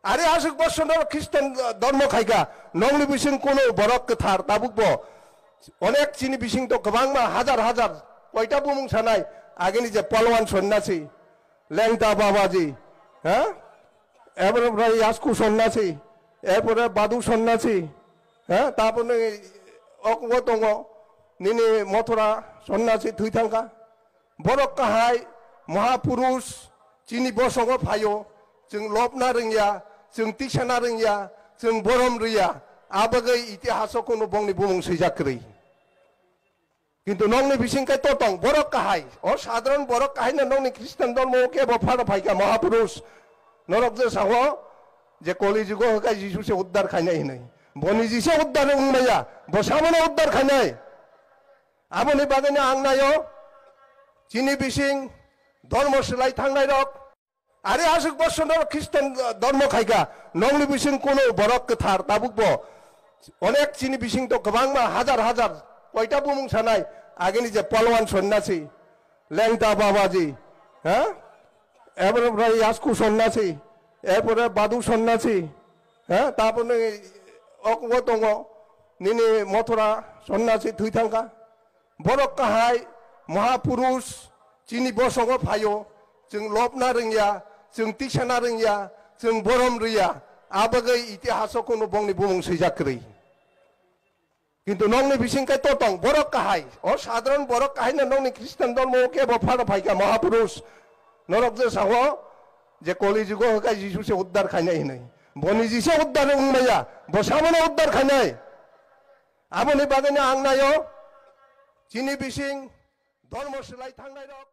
আরে আসুক বর্ষণ খ্রিস্টান ধর্ম খাইকা নংলি বিসিং কোন বরক থার তাবুকবো অনেক চিনি বিসিং তো গোबां হাজার হাজার কয়টা বুমুং সানাই আগেনি যে পলওয়ান সন্ন্যাসী লেংটা বাবাজি হ্যাঁ এরপরে ইয়াসকু সন্ন্যাসী এরপরে বাদু সন্ন্যাসী হ্যাঁ তারপরে অকঙ্গ দङ নিনি মথুরা সন্ন্যাসী থুই থাঙ্কা বরক কাहाय महापुरुष चिनि बसंग फायो जों लबना रोंया जों तिसाना रोंया जों बरम रोया आबगै इतिहास कोनो बंनि बुमुं सैजाख्रै किन्तु नंनि बिसिंखाय ततं बरक काहाय ओ साधारण बरक काहाय नंनि ख्रिस्टान धर्म के बफार फाइका महापुरुष नरक जे साहो जे कलि जुग हकाय जिसु से उद्धार खायनाय हनै बनि जिसे उद्धार उंनाया बसामने उद्धार खायनाय आबनि बागैनो आं नायो चिनि बिसिं धर्म सोलाय थांनाय रक आरे आसुक बर्षण ख्रिस्टान धर्म खाइका नंनि बिसिं कोनो बरक थार ताबुकबो अनेक चिनि बिसिं तो गोबां हाजार हाजार कयटा बुमुं सानाय आगेनि जे पलवान सन्यासी लेंटा बाबाजी हाँ एरपरे यास्कु सन्यासी एरपरे बादु सन्यासी हाँ तारपरे अकंग दङ निनि मथुरा सन्यासी थुई थांका बरक काहाय महापुरुष चिनि बसंग फायो जों लबना रोंया जों तिसाना रोंया जों बरम रोया आबगै इतिहास कोनो बंनि बुमुं सैजाख्रै किन्तु नंनि बिसिंखाय ततं बरक काहाय ओ साधारण बरक काहाय नंनि ख्रिस्टान धर्म के बफार फाइका महापुरुष नरक जे साहो जे कलि जुग हकाय जिसु से उद्धार खायनाय हनै बनि जिसे उद्धार उंनाया बसामने उद्धार खायनाय आबनि बागैनो आं नायो चिनि बिसिं धर्म सोलाय थांनाय रक